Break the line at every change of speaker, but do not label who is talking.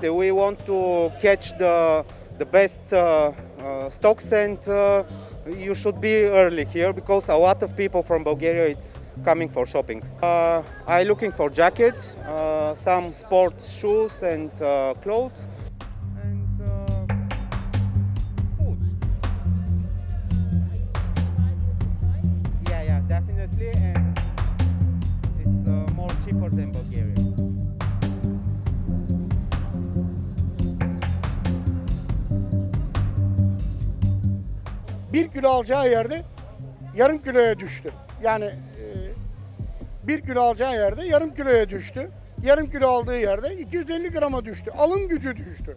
We want to catch the best stocks, and you should be early here because a lot of people from Bulgaria it's coming for shopping. I'm looking for jacket, some sports shoes and clothes, and food. Yeah, definitely, and it's more cheaper than Bulgaria.
1 kilo alacağı yerde yarım kiloya düştü. Yani 1 kilo alacağı yerde yarım kiloya düştü. Yarım kilo aldığı yerde 250 grama düştü. Alım gücü düştü.